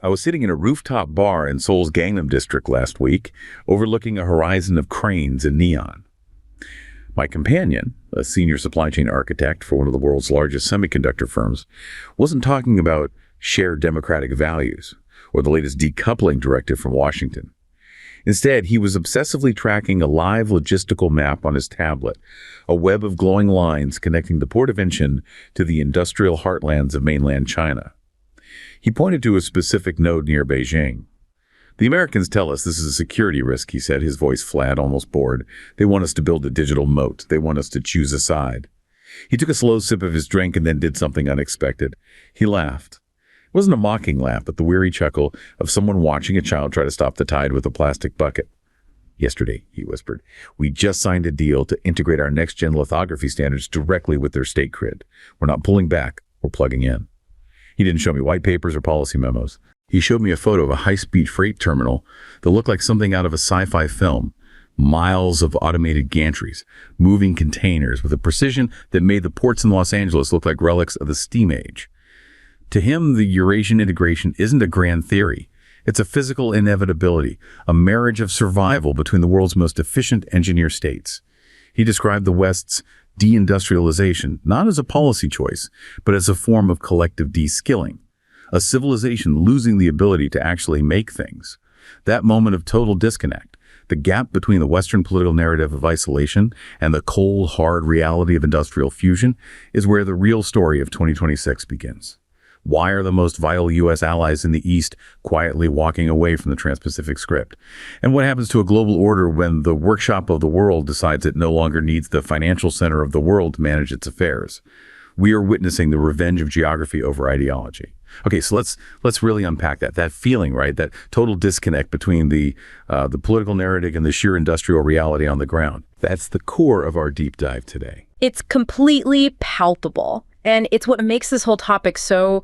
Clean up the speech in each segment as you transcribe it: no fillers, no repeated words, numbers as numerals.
I was sitting in a rooftop bar in Seoul's Gangnam district last week, overlooking a horizon of cranes and neon. My companion, a senior supply chain architect for one of the world's largest semiconductor firms, wasn't talking about shared democratic values or the latest decoupling directive from Washington. Instead, he was obsessively tracking a live logistical map on his tablet, a web of glowing lines connecting the port of Incheon to the industrial heartlands of mainland China. He pointed to a specific node near Beijing. The Americans tell us this is a security risk, he said, his voice flat, almost bored. They want us to build a digital moat. They want us to choose a side. He took a slow sip of his drink and then did something unexpected. He laughed. It wasn't a mocking laugh, but the weary chuckle of someone watching a child try to stop the tide with a plastic bucket. Yesterday, he whispered, we just signed a deal to integrate our next-gen lithography standards directly with their state grid. We're not pulling back, we're plugging in. He didn't show me white papers or policy memos. He showed me a photo of a high-speed freight terminal that looked like something out of a sci-fi film. Miles of automated gantries, moving containers with a precision that made the ports in Los Angeles look like relics of the steam age. To him, the Eurasian integration isn't a grand theory. It's a physical inevitability, a marriage of survival between the world's most efficient engineer states. He described the West's deindustrialization not as a policy choice, but as a form of collective de-skilling, a civilization losing the ability to actually make things. That moment of total disconnect, the gap between the Western political narrative of isolation and the cold, hard reality of industrial fusion, is where the real story of 2026 begins. Why are the most vital U.S. allies in the East quietly walking away from the Trans-Pacific script? And what happens to a global order when the workshop of the world decides it no longer needs the financial center of the world to manage its affairs? We are witnessing the revenge of geography over ideology. Okay, so let's really unpack that feeling, right? That total disconnect between the political narrative and the sheer industrial reality on the ground. That's the core of our deep dive today. It's completely palpable. And it's what makes this whole topic so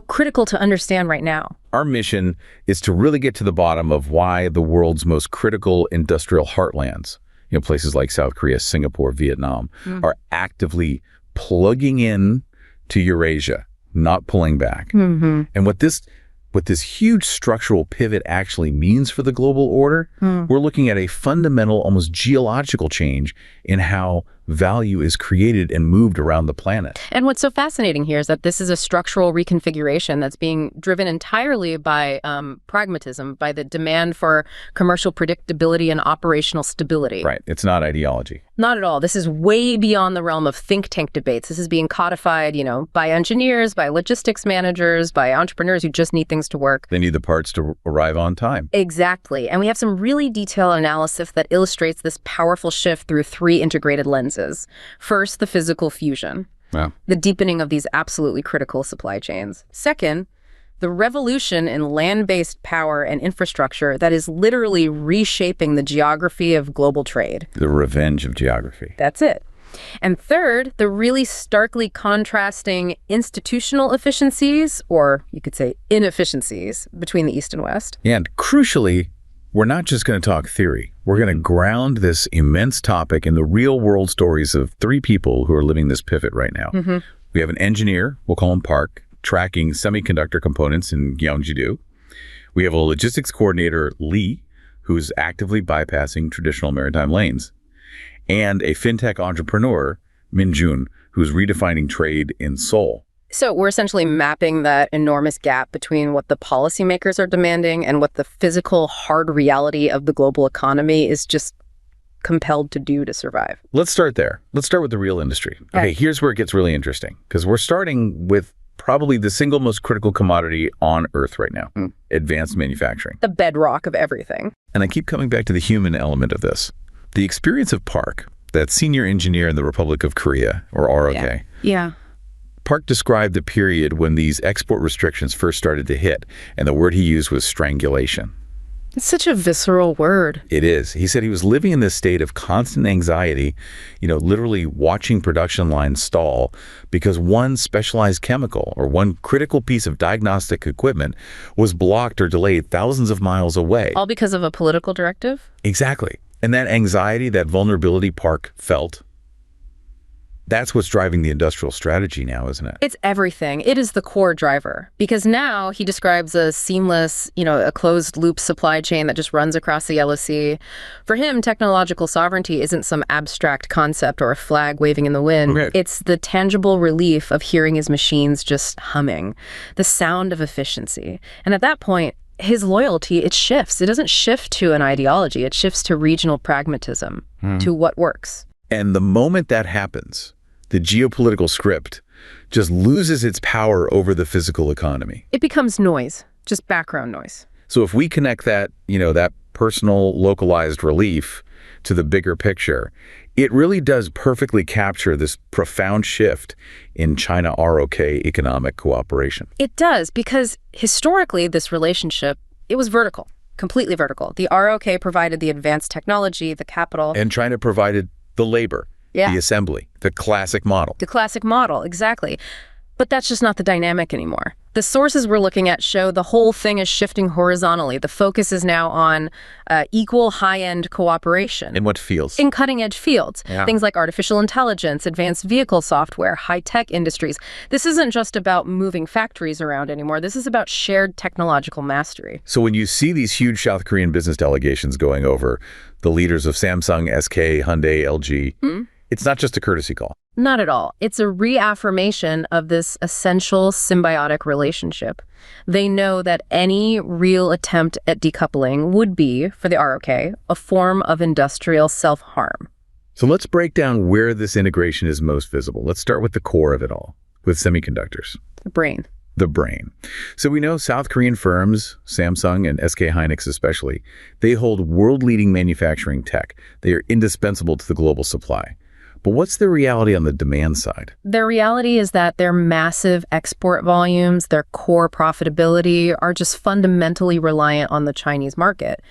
critical to understand right now. Our mission is to really get to the bottom of why the world's most critical industrial heartlands, places like South Korea, Singapore, Vietnam, are actively plugging in to Eurasia, not pulling back. And what this huge structural pivot actually means for the global order, we're looking at a fundamental, almost geological change in how value is created and moved around the planet. And what's so fascinating here is that this is a structural reconfiguration that's being driven entirely by pragmatism, by the demand for commercial predictability and operational stability. Right. It's not ideology. Not at all. This is way beyond the realm of think tank debates. This is being codified, by engineers, by logistics managers, by entrepreneurs who just need things to work. They need the parts to arrive on time. Exactly. And we have some really detailed analysis that illustrates this powerful shift through three integrated lenses. First, the physical fusion, the deepening of these absolutely critical supply chains. Second, the revolution in land-based power and infrastructure that is literally reshaping the geography of global trade. The revenge of geography. That's it. And third, the really starkly contrasting institutional efficiencies, or you could say inefficiencies, between the East and West. And crucially, we're not just going to talk theory. We're going to ground this immense topic in the real-world stories of three people who are living this pivot right now. We have an engineer, we'll call him Park, tracking semiconductor components in Gyeonggi-do. We have a logistics coordinator, Lee, who's actively bypassing traditional maritime lanes. And a fintech entrepreneur, Min-jun, who's redefining trade in Seoul. So we're essentially mapping that enormous gap between what the policymakers are demanding and what the physical, hard reality of the global economy is just compelled to do to survive. Let's start there. Let's start with the real industry. Okay, here's where it gets really interesting, because we're starting with probably the single most critical commodity on Earth right now, advanced manufacturing. The bedrock of everything. And I keep coming back to the human element of this. The experience of Park, that senior engineer in the Republic of Korea, or ROK. Yeah. Park described the period when these export restrictions first started to hit, and the word he used was strangulation. It's such a visceral word. It is. He said he was living in this state of constant anxiety, literally watching production lines stall because one specialized chemical or one critical piece of diagnostic equipment was blocked or delayed thousands of miles away. All because of a political directive? Exactly. And that anxiety, that vulnerability Park felt, That's what's driving the industrial strategy now, isn't it? It's everything. It is the core driver. Because now he describes a seamless, a closed-loop supply chain that just runs across the Yellow Sea. For him, technological sovereignty isn't some abstract concept or a flag waving in the wind. Okay. It's the tangible relief of hearing his machines just humming, the sound of efficiency. And at that point, his loyalty, it shifts. It doesn't shift to an ideology. It shifts to regional pragmatism, to what works. And the moment that happens, the geopolitical script just loses its power over the physical economy. It becomes noise, just background noise. So if we connect that, that personal, localized relief to the bigger picture, it really does perfectly capture this profound shift in China-ROK economic cooperation. It does, because historically, this relationship, it was vertical, completely vertical. The ROK provided the advanced technology, the capital. And China provided the labor. Yeah. The assembly, the classic model. The classic model, exactly. But that's just not the dynamic anymore. The sources we're looking at show the whole thing is shifting horizontally. The focus is now on equal high-end cooperation. In what fields? In cutting-edge fields. Yeah. Things like artificial intelligence, advanced vehicle software, high-tech industries. This isn't just about moving factories around anymore. This is about shared technological mastery. So when you see these huge South Korean business delegations going over, the leaders of Samsung, SK, Hyundai, LG, it's not just a courtesy call. Not at all. It's a reaffirmation of this essential symbiotic relationship. They know that any real attempt at decoupling would be, for the ROK, a form of industrial self-harm. So let's break down where this integration is most visible. Let's start with the core of it all, with semiconductors. The brain. The brain. So we know South Korean firms, Samsung and SK Hynix especially, they hold world-leading manufacturing tech. They are indispensable to the global supply. But what's the reality on the demand side? The reality is that their massive export volumes, their core profitability are just fundamentally reliant on the Chinese market.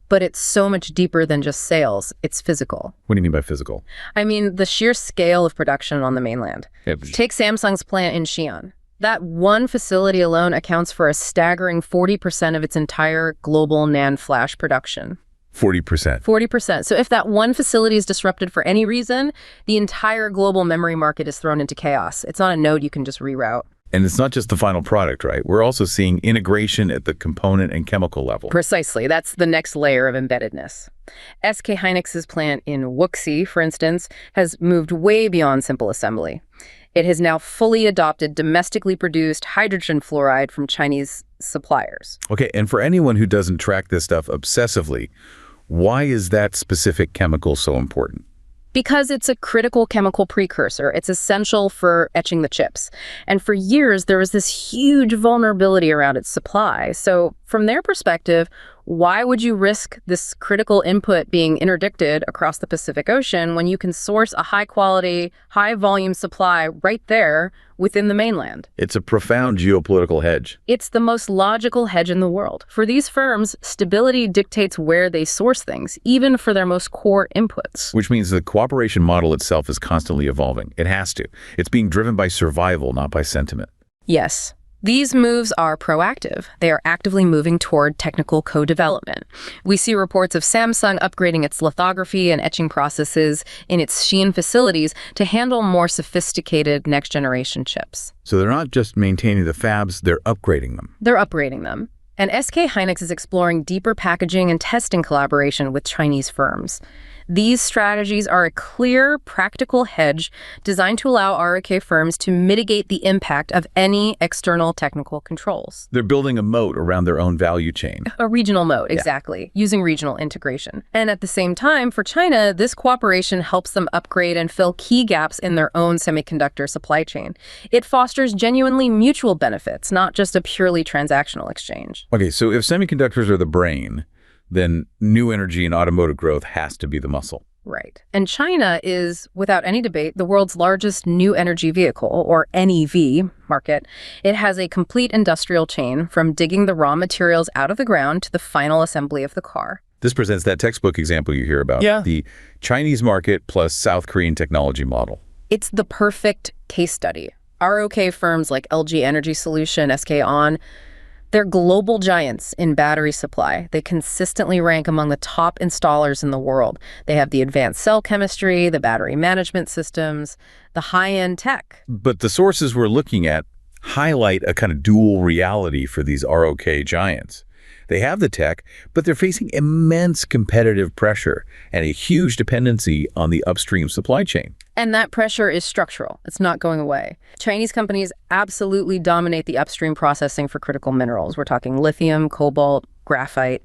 But it's so much deeper than just sales. It's physical. What do you mean by physical? I mean, the sheer scale of production on the mainland. Take Samsung's plant in Xi'an. That one facility alone accounts for a staggering 40% of its entire global NAND flash production. 40%. 40%. So if that one facility is disrupted for any reason, the entire global memory market is thrown into chaos. It's not a node you can just reroute. And it's not just the final product, right? We're also seeing integration at the component and chemical level. Precisely. That's the next layer of embeddedness. SK Hynix's plant in Wuxi, for instance, has moved way beyond simple assembly. It has now fully adopted domestically produced hydrogen fluoride from Chinese suppliers. Okay, and for anyone who doesn't track this stuff obsessively, why is that specific chemical so important? Because it's a critical chemical precursor. It's essential for etching the chips. And for years, there was this huge vulnerability around its supply. So from their perspective, why would you risk this critical input being interdicted across the Pacific Ocean when you can source a high-quality, high-volume supply right there within the mainland? It's a profound geopolitical hedge. It's the most logical hedge in the world. For these firms, stability dictates where they source things, even for their most core inputs. Which means the cooperation model itself is constantly evolving. It has to. It's being driven by survival, not by sentiment. Yes. These moves are proactive. They are actively moving toward technical co-development. We see reports of Samsung upgrading its lithography and etching processes in its Xi'an facilities to handle more sophisticated next-generation chips. So they're not just maintaining the fabs, they're upgrading them. They're upgrading them. And SK Hynix is exploring deeper packaging and testing collaboration with Chinese firms. These strategies are a clear, practical hedge designed to allow ROK firms to mitigate the impact of any external technical controls. They're building a moat around their own value chain. A regional moat, exactly, using regional integration. And at the same time, for China, this cooperation helps them upgrade and fill key gaps in their own semiconductor supply chain. It fosters genuinely mutual benefits, not just a purely transactional exchange. Okay, so if semiconductors are the brain, then new energy and automotive growth has to be the muscle. Right. And China is, without any debate, the world's largest new energy vehicle, or NEV, market. It has a complete industrial chain from digging the raw materials out of the ground to the final assembly of the car. This presents that textbook example you hear about, the Chinese market plus South Korean technology model. It's the perfect case study. ROK firms like LG Energy Solution, SK On, They're global giants in battery supply. They consistently rank among the top installers in the world. They have the advanced cell chemistry, the battery management systems, the high-end tech. But the sources we're looking at highlight a kind of dual reality for these ROK giants. They have the tech, but they're facing immense competitive pressure and a huge dependency on the upstream supply chain. And that pressure is structural. It's not going away. Chinese companies absolutely dominate the upstream processing for critical minerals. We're talking lithium, cobalt, graphite,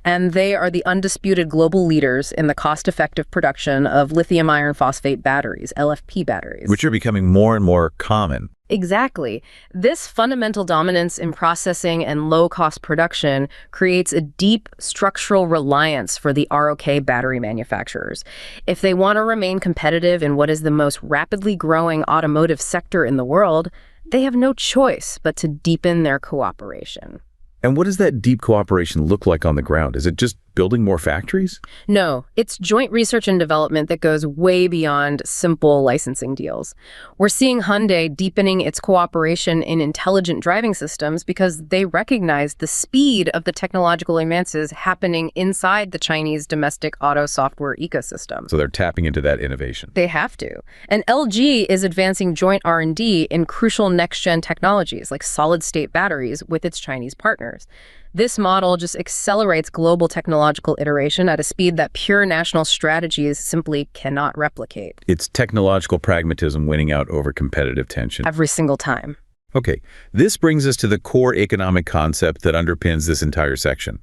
and they are the undisputed global leaders in the cost-effective production of lithium iron phosphate batteries, LFP batteries. Which are becoming more and more common. Exactly. This fundamental dominance in processing and low-cost production creates a deep structural reliance for the ROK battery manufacturers. If they want to remain competitive in what is the most rapidly growing automotive sector in the world, they have no choice but to deepen their cooperation. And what does that deep cooperation look like on the ground? Is it just building more factories? No, it's joint research and development that goes way beyond simple licensing deals. We're seeing Hyundai deepening its cooperation in intelligent driving systems because they recognize the speed of the technological advances happening inside the Chinese domestic auto software ecosystem. So they're tapping into that innovation. They have to. And LG is advancing joint R&D in crucial next-gen technologies like solid-state batteries with its Chinese partners. This model just accelerates global technological iteration at a speed that pure national strategies simply cannot replicate. It's technological pragmatism winning out over competitive tension. Every single time. Okay, this brings us to the core economic concept that underpins this entire section.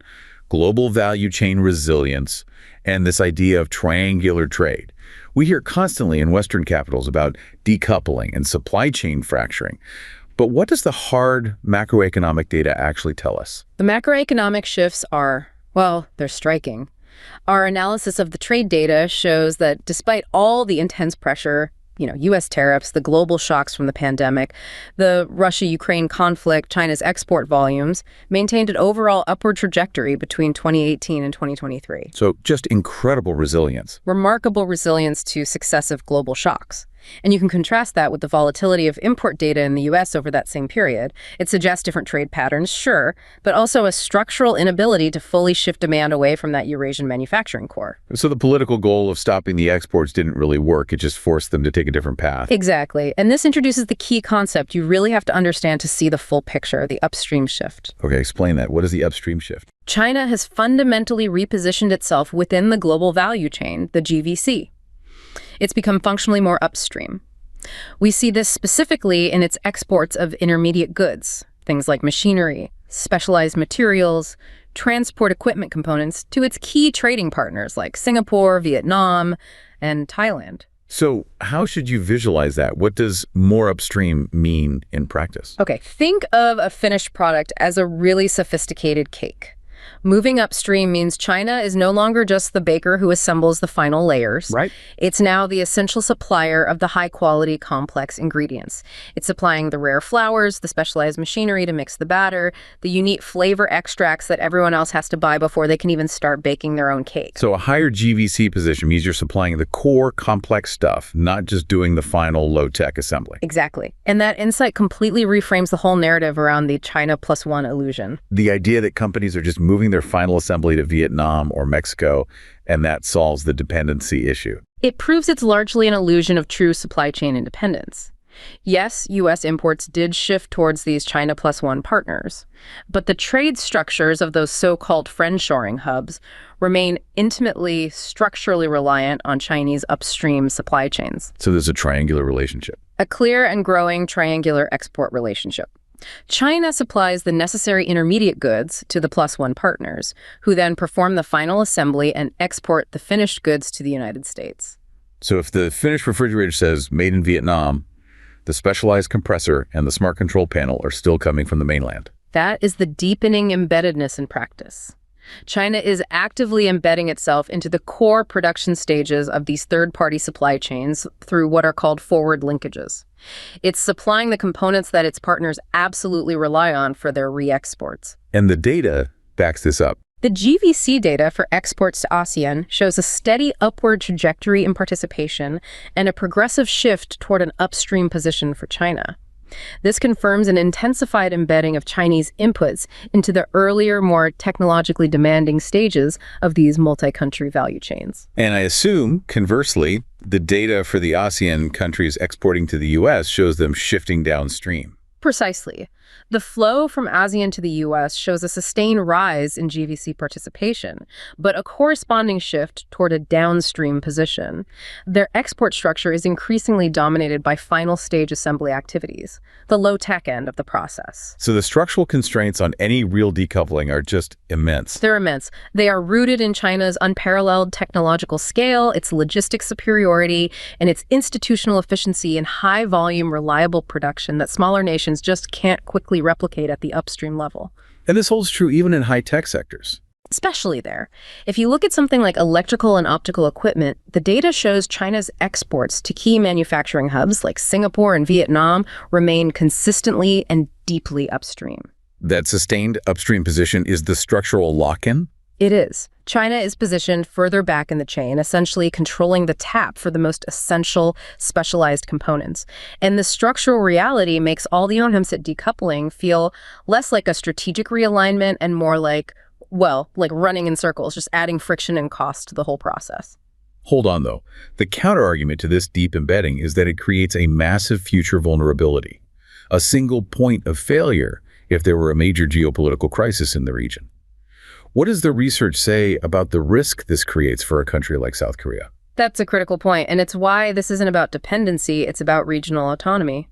Global value chain resilience and this idea of triangular trade. We hear constantly in Western capitals about decoupling and supply chain fracturing. But what does the hard macroeconomic data actually tell us? The macroeconomic shifts are, well, they're striking. Our analysis of the trade data shows that despite all the intense pressure, U.S. tariffs, the global shocks from the pandemic, the Russia-Ukraine conflict, China's export volumes, maintained an overall upward trajectory between 2018 and 2023. So just incredible resilience. Remarkable resilience to successive global shocks. And you can contrast that with the volatility of import data in the U.S. over that same period. It suggests different trade patterns, sure, but also a structural inability to fully shift demand away from that Eurasian manufacturing core. So the political goal of stopping the exports didn't really work. It just forced them to take a different path. Exactly. And this introduces the key concept you really have to understand to see the full picture, the upstream shift. Okay, explain that. What is the upstream shift? China has fundamentally repositioned itself within the global value chain, the GVC. It's become functionally more upstream. We see this specifically in its exports of intermediate goods, things like machinery, specialized materials, transport equipment components, to its key trading partners like Singapore, Vietnam, and Thailand. So how should you visualize that? What does more upstream mean in practice? Okay, think of a finished product as a really sophisticated cake. Moving upstream means China is no longer just the baker who assembles the final layers. Right. It's now the essential supplier of the high-quality, complex ingredients. It's supplying the rare flours, the specialized machinery to mix the batter, the unique flavor extracts that everyone else has to buy before they can even start baking their own cake. So a higher GVC position means you're supplying the core, complex stuff, not just doing the final low-tech assembly. Exactly. And that insight completely reframes the whole narrative around the China plus one illusion. The idea that companies are just moving their final assembly to Vietnam or Mexico, and that solves the dependency issue. It proves it's largely an illusion of true supply chain independence. Yes, U.S. imports did shift towards these China plus one partners, but the trade structures of those so-called friendshoring hubs remain intimately structurally reliant on Chinese upstream supply chains. So there's a triangular relationship. A clear and growing triangular export relationship. China supplies the necessary intermediate goods to the plus one partners, who then perform the final assembly and export the finished goods to the United States. So if the finished refrigerator says made in Vietnam, the specialized compressor and the smart control panel are still coming from the mainland. That is the deepening embeddedness in practice. China is actively embedding itself into the core production stages of these third-party supply chains through what are called forward linkages. It's supplying the components that its partners absolutely rely on for their re-exports. And the data backs this up. The GVC data for exports to ASEAN shows a steady upward trajectory in participation and a progressive shift toward an upstream position for China. This confirms an intensified embedding of Chinese inputs into the earlier, more technologically demanding stages of these multi-country value chains. And I assume, conversely, the data for the ASEAN countries exporting to the U.S. shows them shifting downstream. Precisely. The flow from ASEAN to the U.S. shows a sustained rise in GVC participation, but a corresponding shift toward a downstream position. Their export structure is increasingly dominated by final stage assembly activities, the low-tech end of the process. So the structural constraints on any real decoupling are just immense. They're immense. They are rooted in China's unparalleled technological scale, its logistics superiority, and its institutional efficiency in high-volume, reliable production that smaller nations just can't quickly replicate at the upstream level. And this holds true even in high-tech sectors. Especially there. If you look at something like electrical and optical equipment, the data shows China's exports to key manufacturing hubs like Singapore and Vietnam remain consistently and deeply upstream. That sustained upstream position is the structural lock-in? It is. China is positioned further back in the chain, essentially controlling the tap for the most essential, specialized components. And the structural reality makes all the Onhamsit decoupling feel less like a strategic realignment and more like, well, like running in circles, just adding friction and cost to the whole process. Hold on, though. The counterargument to this deep embedding is that it creates a massive future vulnerability, a single point of failure if there were a major geopolitical crisis in the region. What does the research say about the risk this creates for a country like South Korea? That's a critical point, and it's why this isn't about dependency, it's about regional autonomy.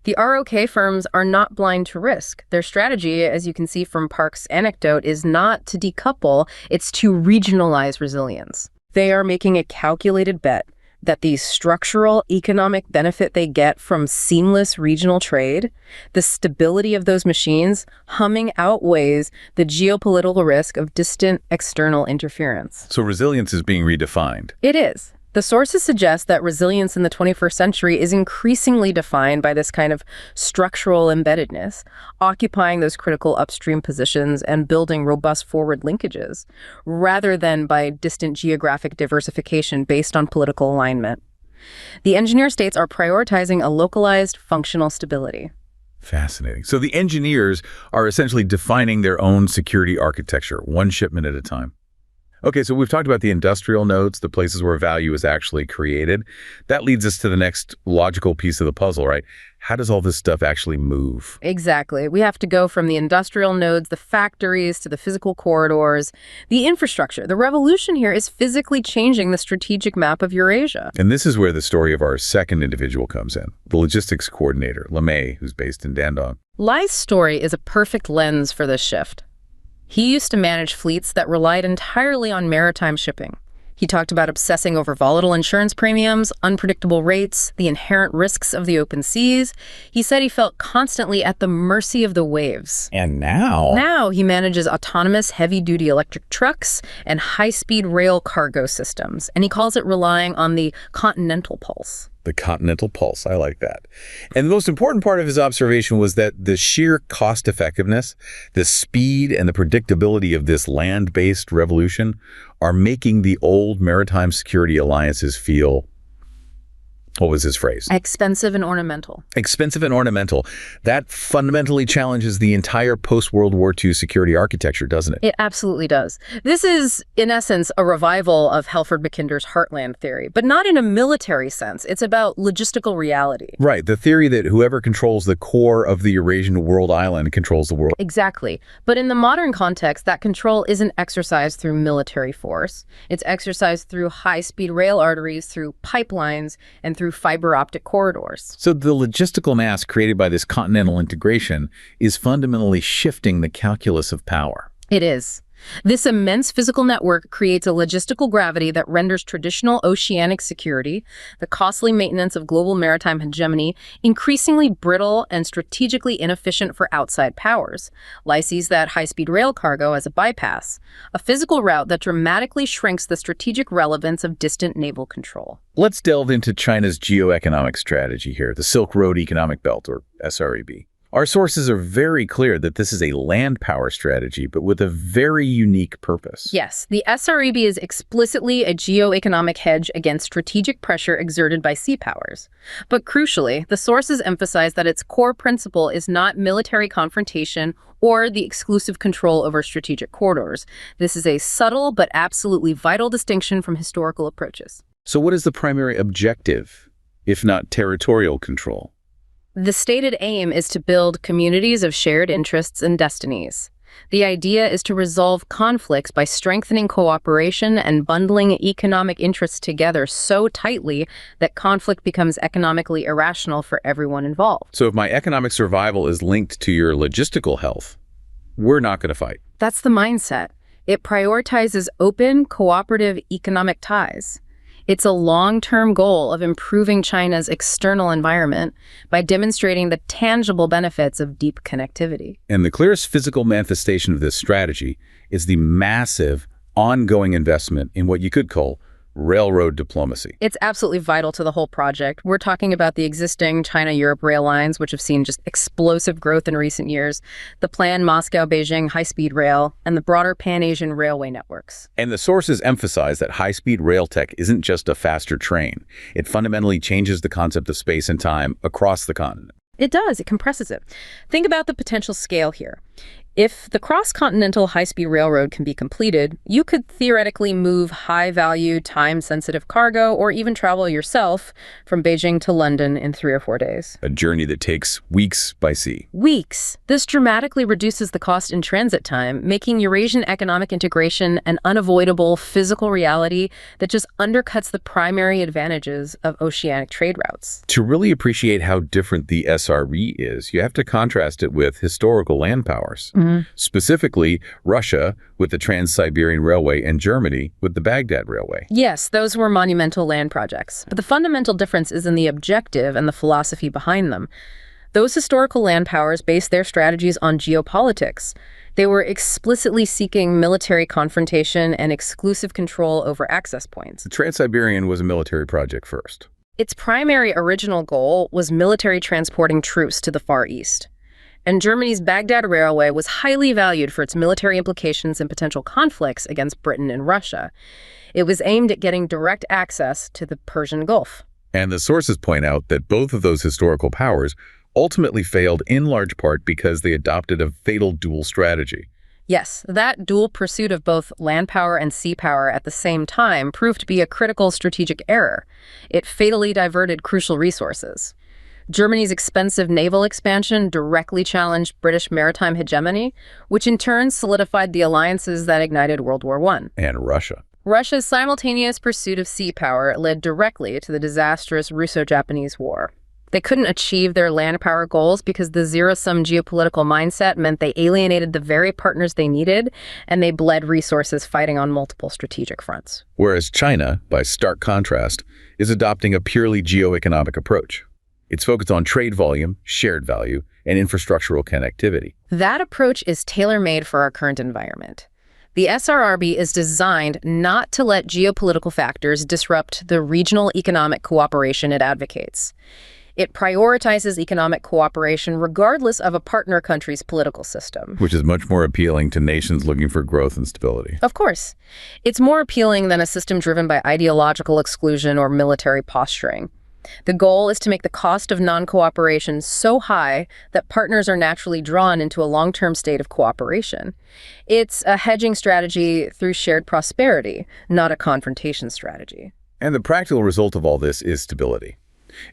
The ROK firms are not blind to risk. Their strategy, as you can see from Park's anecdote, is not to decouple, it's to regionalize resilience. They are making a calculated bet that the structural economic benefit they get from seamless regional trade, the stability of those machines, humming outweighs the geopolitical risk of distant external interference. So resilience is being redefined. It is. The sources suggest that resilience in the 21st century is increasingly defined by this kind of structural embeddedness, occupying those critical upstream positions and building robust forward linkages, rather than by distant geographic diversification based on political alignment. The engineer states are prioritizing a localized functional stability. Fascinating. So the engineers are essentially defining their own security architecture, one shipment at a time. Okay, so we've talked about the industrial nodes, the places where value is actually created. That leads us to the next logical piece of the puzzle, right? How does all this stuff actually move? Exactly. We have to go from the industrial nodes, the factories, to the physical corridors, the infrastructure. The revolution here is physically changing the strategic map of Eurasia. And this is where the story of our second individual comes in, the logistics coordinator, Lemay, who's based in Dandong. Lai's story is a perfect lens for this shift. He used to manage fleets that relied entirely on maritime shipping. He talked about obsessing over volatile insurance premiums, unpredictable rates, the inherent risks of the open seas. He said he felt constantly at the mercy of the waves. And now? Now he manages autonomous heavy-duty electric trucks and high-speed rail cargo systems, and he calls it relying on the continental pulse. The continental pulse. I like that. And the most important part of his observation was that the sheer cost effectiveness, the speed and the predictability of this land-based revolution are making the old maritime security alliances feel, what was his phrase? Expensive and ornamental. Expensive and ornamental. That fundamentally challenges the entire post-World War II security architecture, doesn't it? It absolutely does. This is, in essence, a revival of Halford Mackinder's heartland theory, but not in a military sense. It's about logistical reality. Right, the theory that whoever controls the core of the Eurasian world island controls the world. Exactly. But in the modern context, that control isn't exercised through military force. It's exercised through high-speed rail arteries, through pipelines, and through fiber optic corridors. So the logistical mass created by this continental integration is fundamentally shifting the calculus of power. It is. This immense physical network creates a logistical gravity that renders traditional oceanic security, the costly maintenance of global maritime hegemony, increasingly brittle and strategically inefficient for outside powers. Lai sees that high-speed rail cargo as a bypass, a physical route that dramatically shrinks the strategic relevance of distant naval control. Let's delve into China's geoeconomic strategy here, the Silk Road Economic Belt, or SREB. Our sources are very clear that this is a land power strategy, but with a very unique purpose. Yes, the SREB is explicitly a geo-economic hedge against strategic pressure exerted by sea powers. But crucially, the sources emphasize that its core principle is not military confrontation or the exclusive control over strategic corridors. This is a subtle but absolutely vital distinction from historical approaches. So what is the primary objective, if not territorial control? The stated aim is to build communities of shared interests and destinies. The idea is to resolve conflicts by strengthening cooperation and bundling economic interests together so tightly that conflict becomes economically irrational for everyone involved. So if my economic survival is linked to your logistical health, we're not going to fight. That's the mindset. It prioritizes open, cooperative economic ties. It's a long-term goal of improving China's external environment by demonstrating the tangible benefits of deep connectivity. And the clearest physical manifestation of this strategy is the massive, ongoing investment in what you could call railroad diplomacy. It's absolutely vital to the whole project. We're talking about the existing China-Europe rail lines, which have seen just explosive growth in recent years, the planned Moscow-Beijing high-speed rail, and the broader Pan-Asian railway networks. And the sources emphasize that high-speed rail tech isn't just a faster train. It fundamentally changes the concept of space and time across the continent. It does. It compresses it. Think about the potential scale here. If the cross-continental high-speed railroad can be completed, you could theoretically move high-value, time-sensitive cargo or even travel yourself from Beijing to London in 3 or 4 days. A journey that takes weeks by sea. Weeks. This dramatically reduces the cost in transit time, making Eurasian economic integration an unavoidable physical reality that just undercuts the primary advantages of oceanic trade routes. To really appreciate how different the SRE is, you have to contrast it with historical land powers. Specifically, Russia with the Trans-Siberian Railway and Germany with the Baghdad Railway. Yes, those were monumental land projects. But the fundamental difference is in the objective and the philosophy behind them. Those historical land powers based their strategies on geopolitics. They were explicitly seeking military confrontation and exclusive control over access points. The Trans-Siberian was a military project first. Its primary original goal was military transporting troops to the Far East. And Germany's Baghdad Railway was highly valued for its military implications and potential conflicts against Britain and Russia. It was aimed at getting direct access to the Persian Gulf. And the sources point out that both of those historical powers ultimately failed in large part because they adopted a fatal dual strategy. Yes, that dual pursuit of both land power and sea power at the same time proved to be a critical strategic error. It fatally diverted crucial resources. Germany's expensive naval expansion directly challenged British maritime hegemony, which in turn solidified the alliances that ignited World War I. And Russia. Russia's simultaneous pursuit of sea power led directly to the disastrous Russo-Japanese War. They couldn't achieve their land power goals because the zero-sum geopolitical mindset meant they alienated the very partners they needed, and they bled resources fighting on multiple strategic fronts. Whereas China, by stark contrast, is adopting a purely geo-economic approach. It's focused on trade volume, shared value, and infrastructural connectivity. That approach is tailor-made for our current environment. The SRRB is designed not to let geopolitical factors disrupt the regional economic cooperation it advocates. It prioritizes economic cooperation regardless of a partner country's political system. Which is much more appealing to nations looking for growth and stability. Of course. It's more appealing than a system driven by ideological exclusion or military posturing. The goal is to make the cost of non-cooperation so high that partners are naturally drawn into a long-term state of cooperation. It's a hedging strategy through shared prosperity, not a confrontation strategy. And the practical result of all this is stability.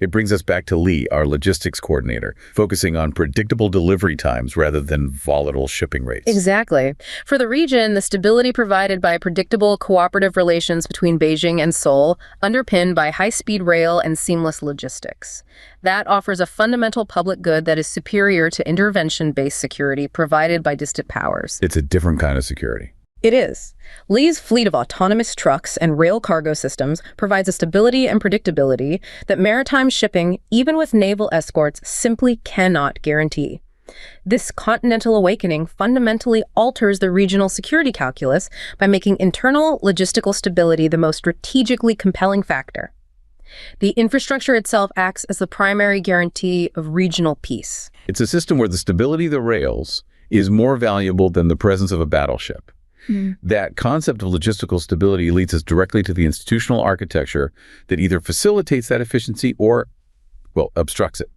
It brings us back to Lee, our logistics coordinator, focusing on predictable delivery times rather than volatile shipping rates. Exactly. For the region, the stability provided by predictable cooperative relations between Beijing and Seoul, underpinned by high-speed rail and seamless logistics. That offers a fundamental public good that is superior to intervention-based security provided by distant powers. It's a different kind of security. It is. Lee's fleet of autonomous trucks and rail cargo systems provides a stability and predictability that maritime shipping, even with naval escorts, simply cannot guarantee. This continental awakening fundamentally alters the regional security calculus by making internal logistical stability the most strategically compelling factor. The infrastructure itself acts as the primary guarantee of regional peace. It's a system where the stability of the rails is more valuable than the presence of a battleship. That concept of logistical stability leads us directly to the institutional architecture that either facilitates that efficiency or, well, obstructs it.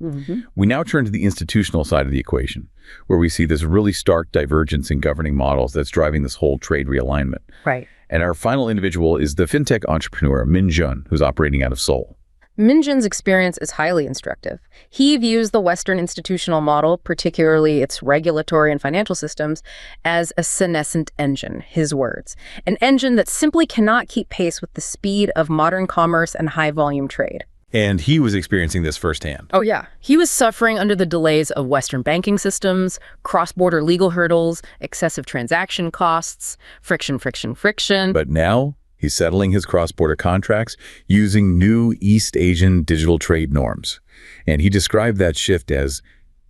We now turn to the institutional side of the equation, where we see this really stark divergence in governing models that's driving this whole trade realignment. Right. And our final individual is the fintech entrepreneur, Min Jun, who's operating out of Seoul. Min Jun's experience is highly instructive. He views the Western institutional model, particularly its regulatory and financial systems, as a senescent engine, his words. An engine that simply cannot keep pace with the speed of modern commerce and high-volume trade. And he was experiencing this firsthand. Oh, yeah. He was suffering under the delays of Western banking systems, cross-border legal hurdles, excessive transaction costs, friction. But now, he's settling his cross-border contracts using new East Asian digital trade norms. And he described that shift as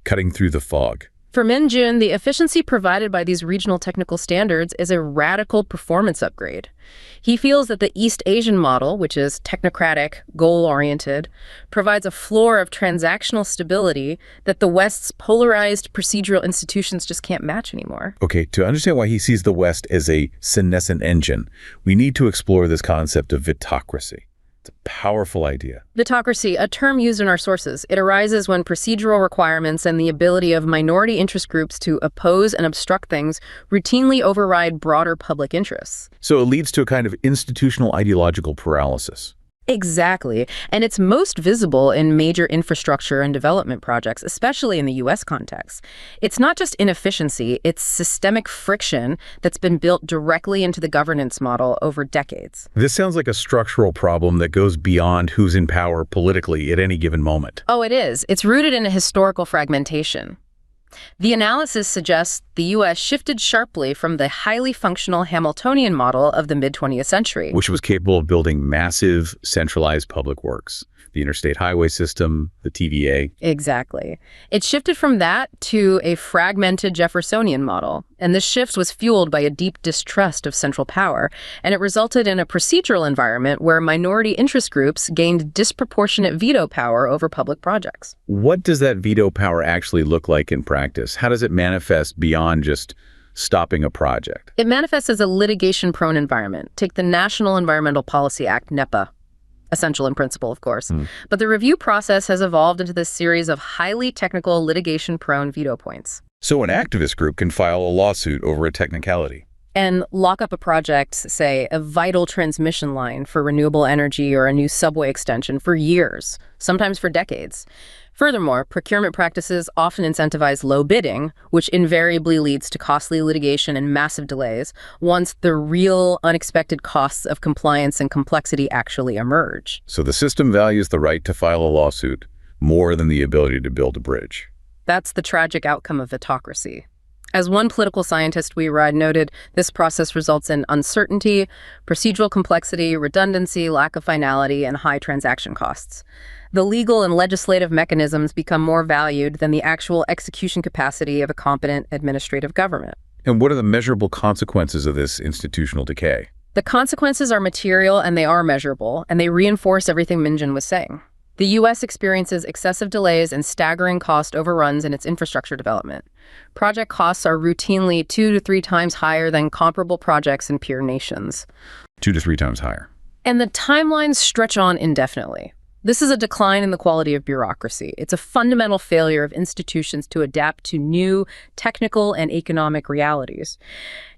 cutting through the fog. For Min Jun, the efficiency provided by these regional technical standards is a radical performance upgrade. He feels that the East Asian model, which is technocratic, goal-oriented, provides a floor of transactional stability that the West's polarized procedural institutions just can't match anymore. Okay, to understand why he sees the West as a senescent engine, we need to explore this concept of vitocracy. It's a powerful idea. Vitocracy, a term used in our sources. It arises when procedural requirements and the ability of minority interest groups to oppose and obstruct things routinely override broader public interests. So it leads to a kind of institutional ideological paralysis. Exactly. And it's most visible in major infrastructure and development projects, especially in the U.S. context. It's not just inefficiency, it's systemic friction that's been built directly into the governance model over decades. This sounds like a structural problem that goes beyond who's in power politically at any given moment. Oh, it is. It's rooted in a historical fragmentation. The analysis suggests the U.S. shifted sharply from the highly functional Hamiltonian model of the mid-20th century, which was capable of building massive, centralized public works, the interstate highway system, the TVA. Exactly. It shifted from that to a fragmented Jeffersonian model, and this shift was fueled by a deep distrust of central power, and it resulted in a procedural environment where minority interest groups gained disproportionate veto power over public projects. What does that veto power actually look like in practice? How does it manifest beyond just stopping a project? It manifests as a litigation-prone environment. Take the National Environmental Policy Act, NEPA. Essential in principle, of course. But the review process has evolved into this series of highly technical litigation-prone veto points. So an activist group can file a lawsuit over a technicality. And lock up a project, say, a vital transmission line for renewable energy or a new subway extension for years, sometimes for decades. Furthermore, procurement practices often incentivize low bidding, which invariably leads to costly litigation and massive delays once the real unexpected costs of compliance and complexity actually emerge. So the system values the right to file a lawsuit more than the ability to build a bridge. That's the tragic outcome of vitocracy. As one political scientist we read noted, this process results in uncertainty, procedural complexity, redundancy, lack of finality, and high transaction costs. The legal and legislative mechanisms become more valued than the actual execution capacity of a competent administrative government. And what are the measurable consequences of this institutional decay? The consequences are material and they are measurable, and they reinforce everything Min Jun was saying. The U.S. experiences excessive delays and staggering cost overruns in its infrastructure development. Project costs are routinely 2 to 3 times higher than comparable projects in peer nations. 2 to 3 times higher. And the timelines stretch on indefinitely. This is a decline in the quality of bureaucracy. It's a fundamental failure of institutions to adapt to new technical and economic realities.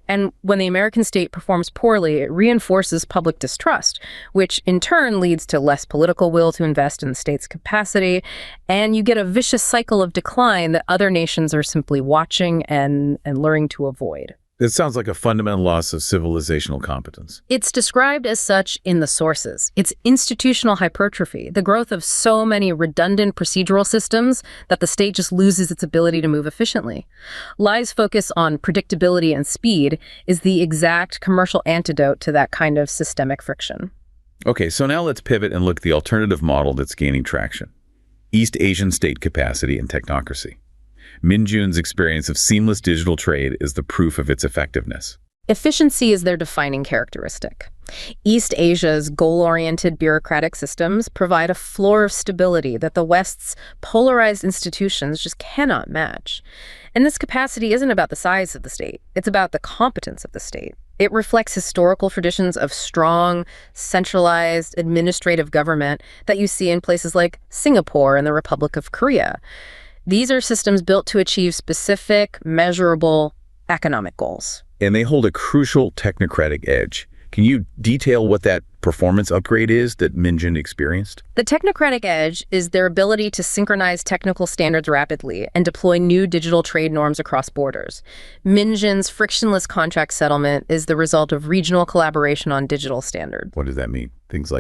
And when the American state performs poorly, it reinforces public distrust, which in turn leads to less political will to invest in the state's capacity, and you get a vicious cycle of decline that other nations are simply watching and learning to avoid. It sounds like a fundamental loss of civilizational competence. It's described as such in the sources. It's institutional hypertrophy, the growth of so many redundant procedural systems that the state just loses its ability to move efficiently. Lai's focus on predictability and speed is the exact commercial antidote to that kind of systemic friction. Okay, so now let's pivot and look at the alternative model that's gaining traction. East Asian state capacity and technocracy. Min Jun's experience of seamless digital trade is the proof of its effectiveness. Efficiency is their defining characteristic. East Asia's goal-oriented bureaucratic systems provide a floor of stability that the West's polarized institutions just cannot match. And this capacity isn't about the size of the state. It's about the competence of the state. It reflects historical traditions of strong, centralized administrative government that you see in places like Singapore and the Republic of Korea. These are systems built to achieve specific, measurable economic goals. And they hold a crucial technocratic edge. Can you detail what that performance upgrade is that Minjin experienced? The technocratic edge is their ability to synchronize technical standards rapidly and deploy new digital trade norms across borders. Minjin's frictionless contract settlement is the result of regional collaboration on digital standards. What does that mean? Things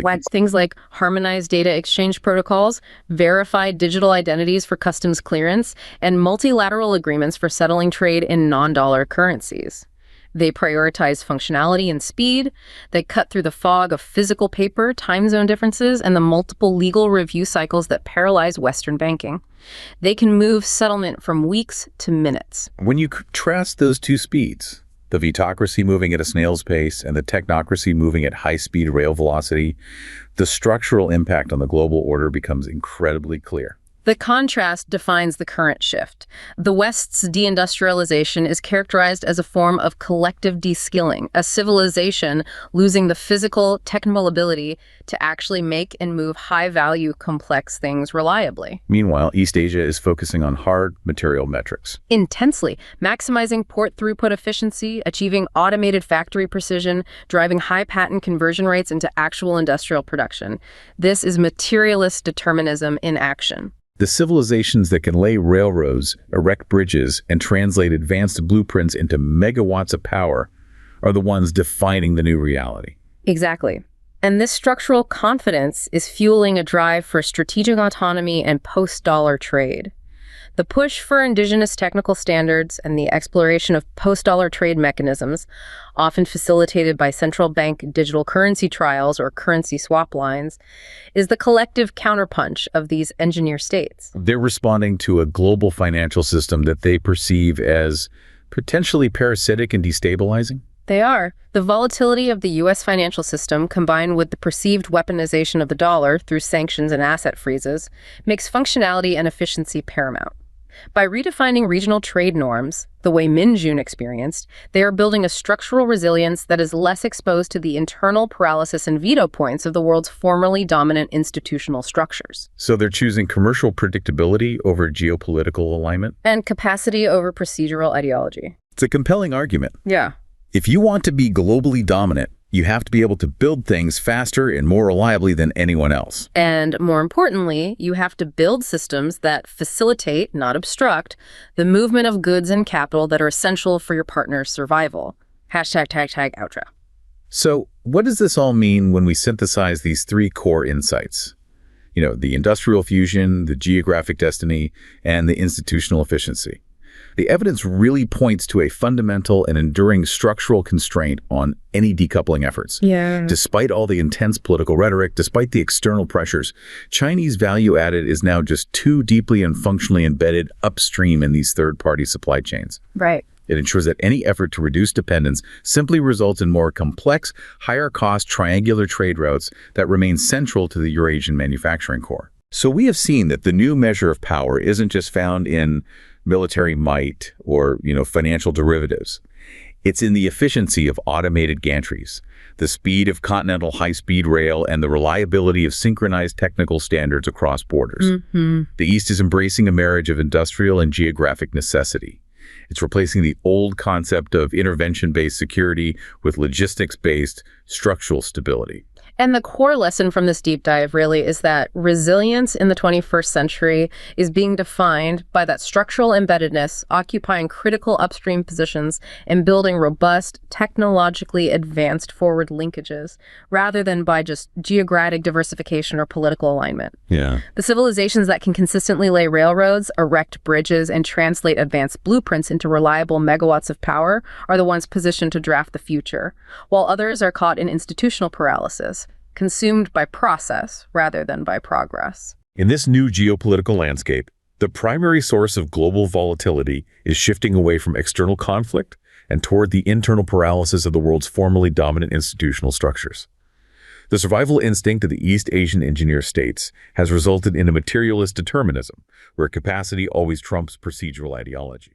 like harmonized data exchange protocols, verified digital identities for customs clearance, and multilateral agreements for settling trade in non-dollar currencies. They prioritize functionality and speed. They cut through the fog of physical paper, time zone differences, and the multiple legal review cycles that paralyze Western banking. They can move settlement from weeks to minutes. When you contrast those two speeds, the vetocracy moving at a snail's pace and the technocracy moving at high-speed rail velocity, the structural impact on the global order becomes incredibly clear. The contrast defines the current shift. The West's deindustrialization is characterized as a form of collective deskilling, a civilization losing the physical, technical ability to actually make and move high-value, complex things reliably. Meanwhile, East Asia is focusing on hard material metrics. Intensely, maximizing port throughput efficiency, achieving automated factory precision, driving high patent conversion rates into actual industrial production. This is materialist determinism in action. The civilizations that can lay railroads, erect bridges, and translate advanced blueprints into megawatts of power are the ones defining the new reality. Exactly. And this structural confidence is fueling a drive for strategic autonomy and post-dollar trade. The push for indigenous technical standards and the exploration of post-dollar trade mechanisms, often facilitated by central bank digital currency trials or currency swap lines, is the collective counterpunch of these engineer states. They're responding to a global financial system that they perceive as potentially parasitic and destabilizing. They are. The volatility of the U.S. financial system, combined with the perceived weaponization of the dollar through sanctions and asset freezes, makes functionality and efficiency paramount. By redefining regional trade norms, the way Minjin experienced, they are building a structural resilience that is less exposed to the internal paralysis and veto points of the world's formerly dominant institutional structures. So they're choosing commercial predictability over geopolitical alignment? And capacity over procedural ideology. It's a compelling argument. Yeah. If you want to be globally dominant, you have to be able to build things faster and more reliably than anyone else. And more importantly, you have to build systems that facilitate, not obstruct, the movement of goods and capital that are essential for your partner's survival. #outro. So what does this all mean when we synthesize these three core insights? The industrial fusion, the geographic destiny, and the institutional efficiency. The evidence really points to a fundamental and enduring structural constraint on any decoupling efforts. Yeah. Despite all the intense political rhetoric, despite the external pressures, Chinese value added is now just too deeply and functionally embedded upstream in these third-party supply chains. Right. It ensures that any effort to reduce dependence simply results in more complex, higher-cost triangular trade routes that remain central to the Eurasian manufacturing core. So we have seen that the new measure of power isn't just found in military might or, financial derivatives. It's in the efficiency of automated gantries, the speed of continental high-speed rail, and the reliability of synchronized technical standards across borders. Mm-hmm. The East is embracing a marriage of industrial and geographic necessity. It's replacing the old concept of intervention-based security with logistics-based structural stability. And the core lesson from this deep dive really is that resilience in the 21st century is being defined by that structural embeddedness, occupying critical upstream positions and building robust, technologically advanced forward linkages, rather than by just geographic diversification or political alignment. Yeah. The civilizations that can consistently lay railroads, erect bridges, and translate advanced blueprints into reliable megawatts of power are the ones positioned to draft the future, while others are caught in institutional paralysis, consumed by process rather than by progress. In this new geopolitical landscape, the primary source of global volatility is shifting away from external conflict and toward the internal paralysis of the world's formerly dominant institutional structures. The survival instinct of the East Asian engineer states has resulted in a materialist determinism, where capacity always trumps procedural ideology.